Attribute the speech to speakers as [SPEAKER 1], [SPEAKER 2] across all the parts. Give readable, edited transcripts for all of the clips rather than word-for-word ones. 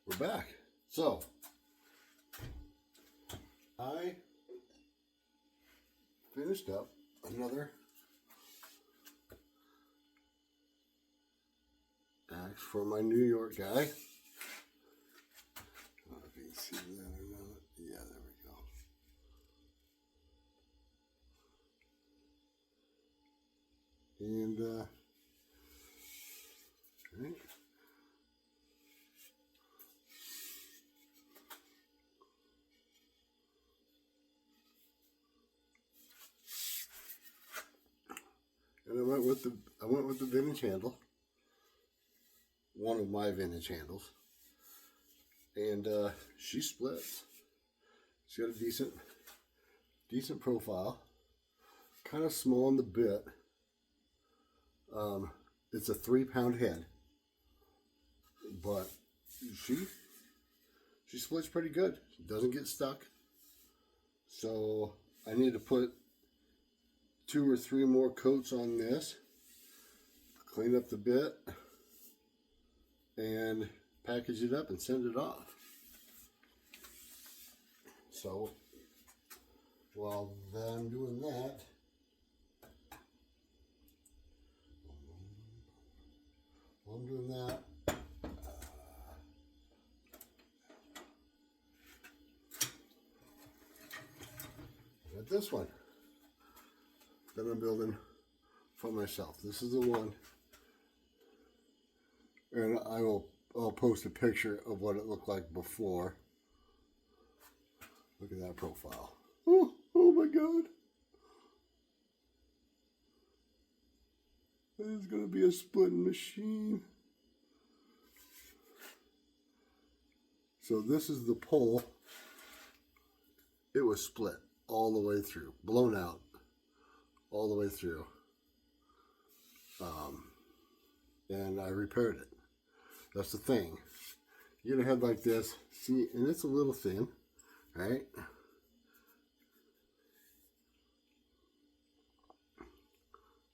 [SPEAKER 1] We're back. So, I finished up another axe for my New York guy. I don't know if you can see that or not. Yeah, there we go. And, right. And I went with the vintage handle, one of my vintage handles, and she splits. She's got a decent profile, kind of small in the bit. It's a 3-pound head, but she splits pretty good. She doesn't get stuck. So I need to put 2 or 3 more coats on this, clean up the bit, and package it up and send it off. So while I'm doing that, I got this one that I'm building for myself. This is the one, and I'll post a picture of what it looked like before. Look at that profile. Oh my God. This is going to be a splitting machine. So this is the pole. It was split all the way through, blown out all the way through. And I repaired it. That's the thing. You get a head like this, see, and it's a little thin, right?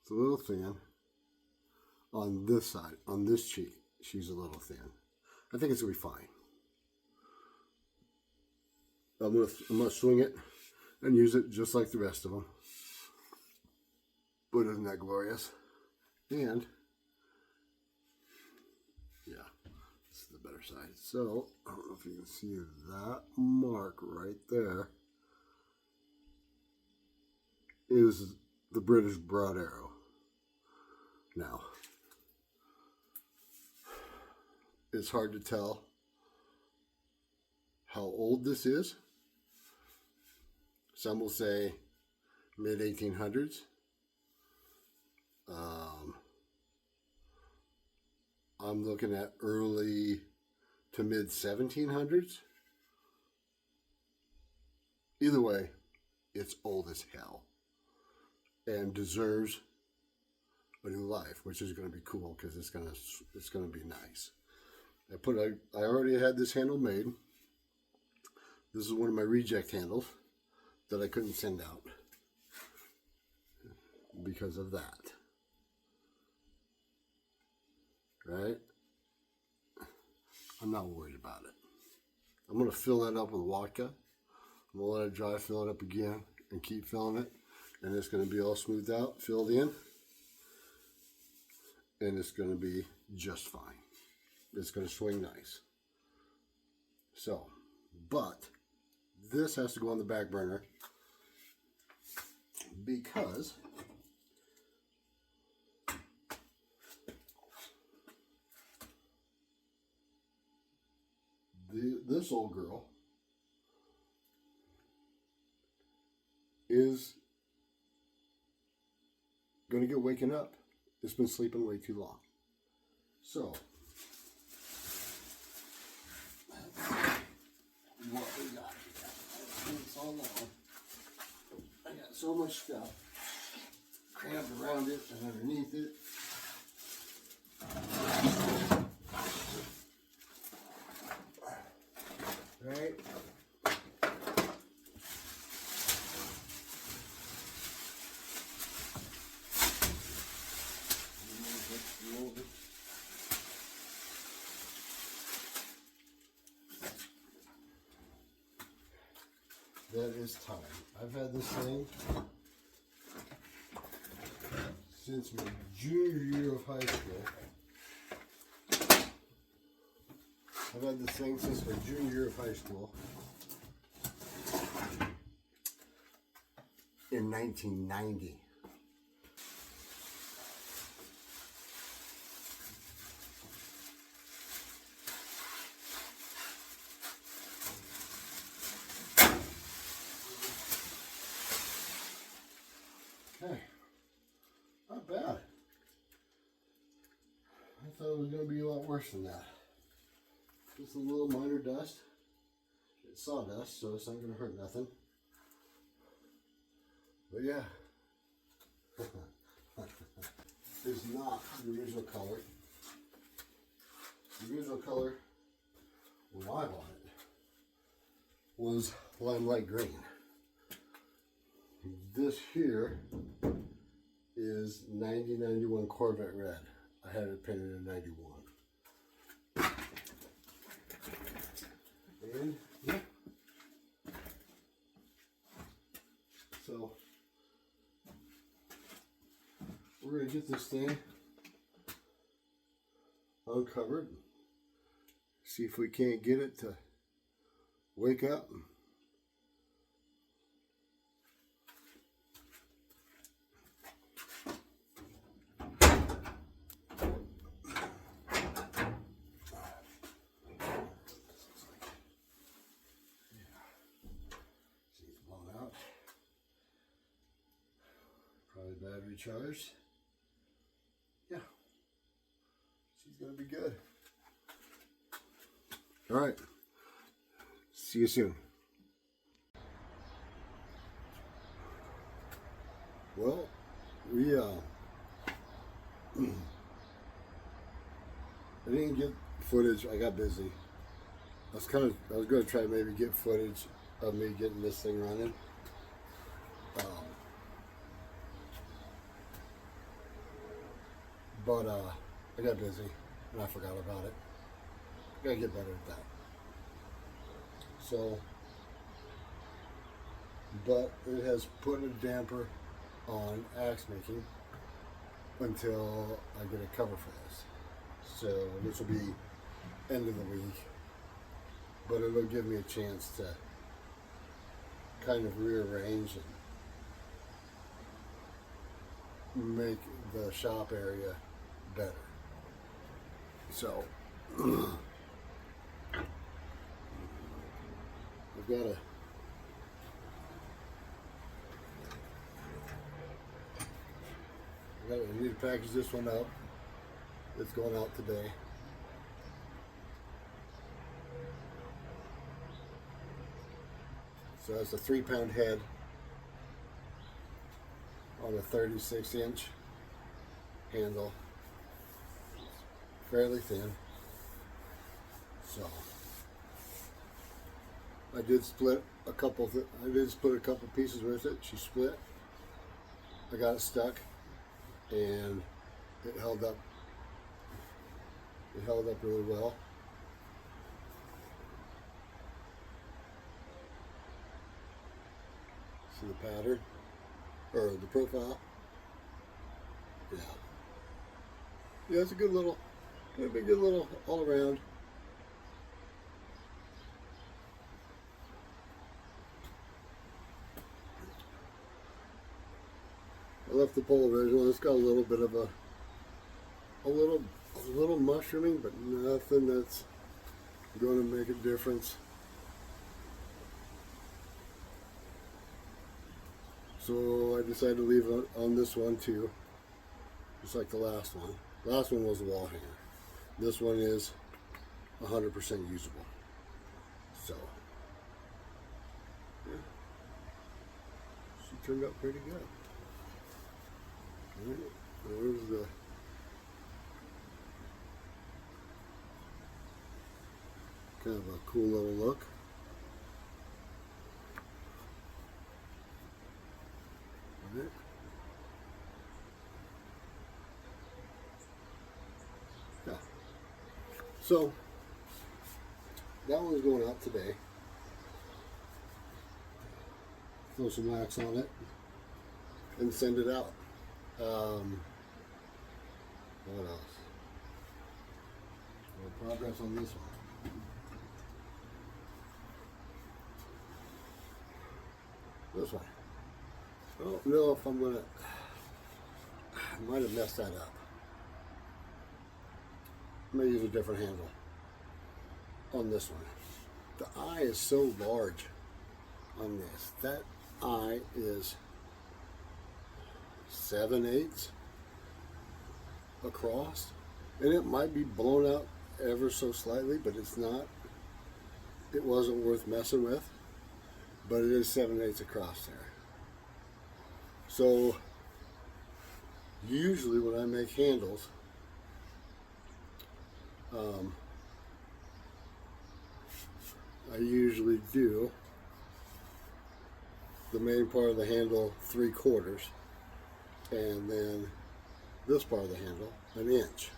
[SPEAKER 1] It's a little thin on this side, on this cheek. She's a little thin. I think it's gonna be fine. I'm gonna swing it and use it just like the rest of them. But isn't that glorious? And yeah, this is the better side. So I don't know if you can see that mark right there is the British broad arrow. Now, it's hard to tell how old this is. Some will say mid 1800s. I'm looking at early to mid 1700s. Either way, it's old as hell and deserves a new life, which is going to be cool because it's going to be nice. I already had this handle made. This is one of my reject handles that I couldn't send out because of that. Right? I'm not worried about it. I'm going to fill that up with vodka. I'm going to let it dry, fill it up again, and keep filling it. And it's going to be all smoothed out, filled in. And it's going to be just fine. It's going to swing nice. So, but this has to go on the back burner because this old girl is going to get waken up. It's been sleeping way too long. So, what we got here? It's all long. I got so much stuff crammed around it and underneath it. Right? that is time. I've had this thing since my junior year of high school. I've had this thing since my junior year of high school in 1990. Okay, not bad. I thought it was going to be a lot worse than that. Just a little minor dust. It's sawdust, so it's not going to hurt nothing. But yeah, it's not the original color. The original color when I bought it was limelight green. This here is 9091 Corvette red. I had it painted in 91. And yeah. So we're gonna get this thing uncovered. See if we can't get it to wake up. Probably battery charged. Yeah, she's gonna be good. All right, see you soon. Well, we I didn't get footage. I got busy. I was going to try to maybe get footage of me getting this thing running. But I got busy and I forgot about it. I gotta get better at that. So, but it has put a damper on axe making until I get a cover for this. So this will be end of the week, but it'll give me a chance to kind of rearrange and make the shop area better. So I've got to I need to package this one up. It's going out today. So that's a 3-pound head on a 36-inch handle. Fairly thin. So I did split a couple. I did split a couple pieces with it. She split. I got it stuck, and it held up. It held up really well. See the pattern or the profile? Yeah. Yeah, it's a good little. It'll be a good little all around. I left the pole original. It's got a little bit of a little mushrooming, but nothing that's going to make a difference. So I decided to leave it on this one too, just like the last one. The last one was a wall hanger. This one is 100% usable. So yeah, she turned out pretty good. All right, there's the kind of a cool little look. All right. Yeah. So that one's going out today. throw some wax on it, and send it out. What else? Progress on this one. This one. I don't know if I'm gonna. I might have messed that up. I'm gonna use a different handle on this one. The eye is so large on this. That eye is 7/8 across, and it might be blown out ever so slightly, but it's not. It wasn't worth messing with, but it is 7/8 across there. So usually when I make handles, I usually do the main part of the handle 3/4, and then this part of the handle 1 inch.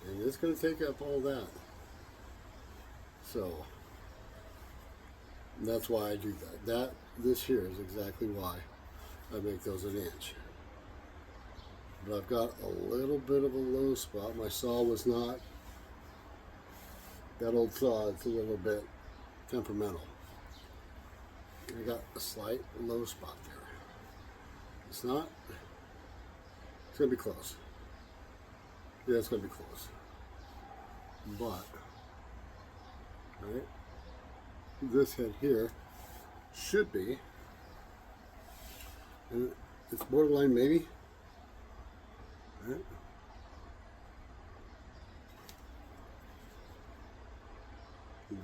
[SPEAKER 1] And it's going to take up all that. So that's why I do that. This here is exactly why I make those 1 inch. But I've got a little bit of a low spot. My saw was not, that old saw, it's a little bit temperamental. I got a slight low spot there. It's not, it's going to be close. Yeah, it's going to be close. But, right, this head here should be, and it's borderline maybe, right?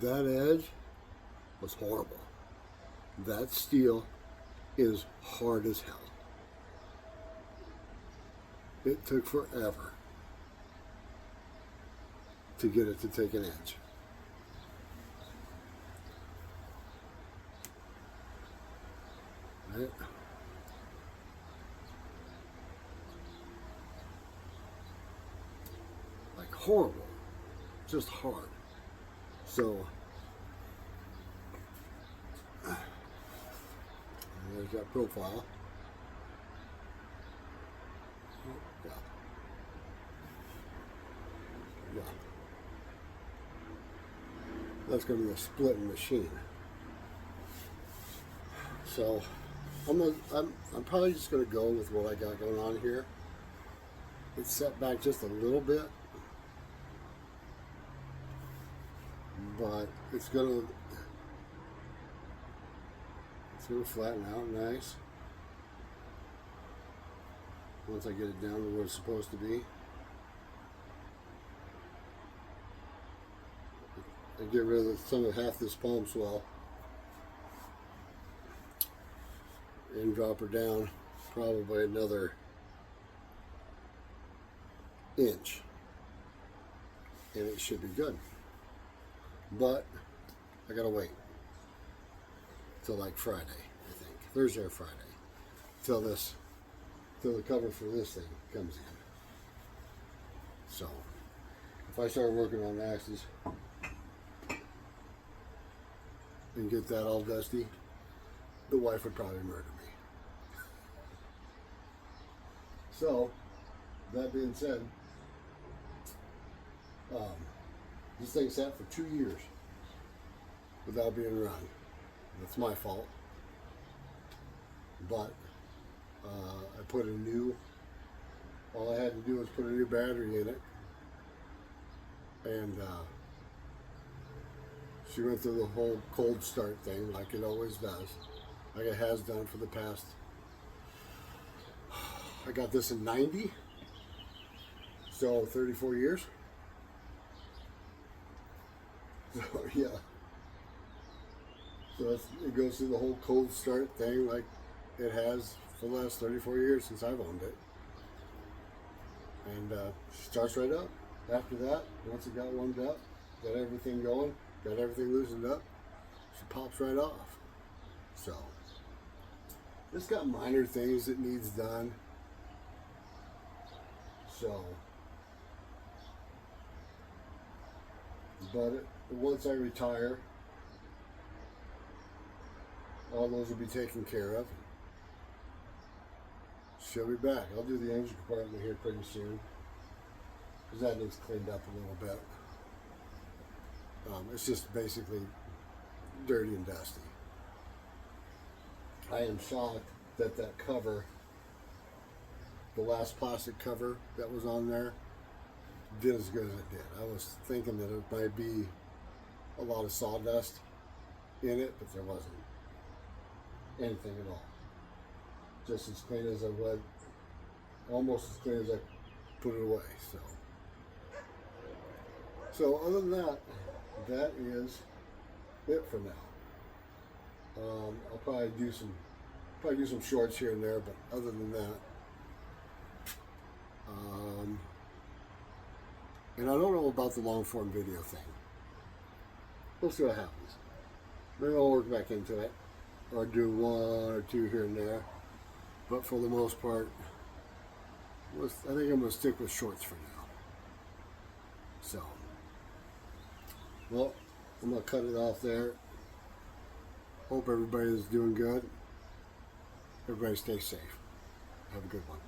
[SPEAKER 1] That edge was horrible. That steel is hard as hell. It took forever to get it to take an edge. Right? Like horrible. Just hard. So there's that profile. Yeah. Yeah. That's going to be a splitting machine. So I'm probably just going to go with what I got going on here. It's set back just a little bit, but it's going to flatten out nice once I get it down to where it's supposed to be. I get rid of some of half this palm swell and drop her down probably another inch, and it should be good. But I gotta wait till like Friday, I think, Thursday or Friday, till the cover for this thing comes in. So if I start working on axes and get that all dusty, the wife would probably murder me. So that being said, this thing sat for 2 years without being run. That's my fault. But I put a new, all I had to do was put a new battery in it. And she went through the whole cold start thing like it always does. Like it has done for the past, I got this in 90, so 34 years. So yeah, so it goes through the whole cold start thing like it has for the last 34 years since I've owned it. And she starts right up. After that, once it got warmed up, got everything going, got everything loosened up, she pops right off. So it's got minor things that needs done. So, but once I retire, all those will be taken care of. She'll be back. I'll do the engine compartment here pretty soon, because that needs cleaned up a little bit. It's just basically dirty and dusty. I am shocked that that cover, the last plastic cover that was on there, did as good as it did. I was thinking that it might be a lot of sawdust in it, but there wasn't anything at all. Just as clean as I would, almost as clean as I put it away. So other than that, that is it for now. I'll probably do some shorts here and there, but other than that, and I don't know about the long form video thing. We'll see what happens. Maybe I'll work back into it, or do one or two here and there. But for the most part, I think I'm going to stick with shorts for now. So, well, I'm going to cut it off there. Hope everybody is doing good. Everybody stay safe. Have a good one.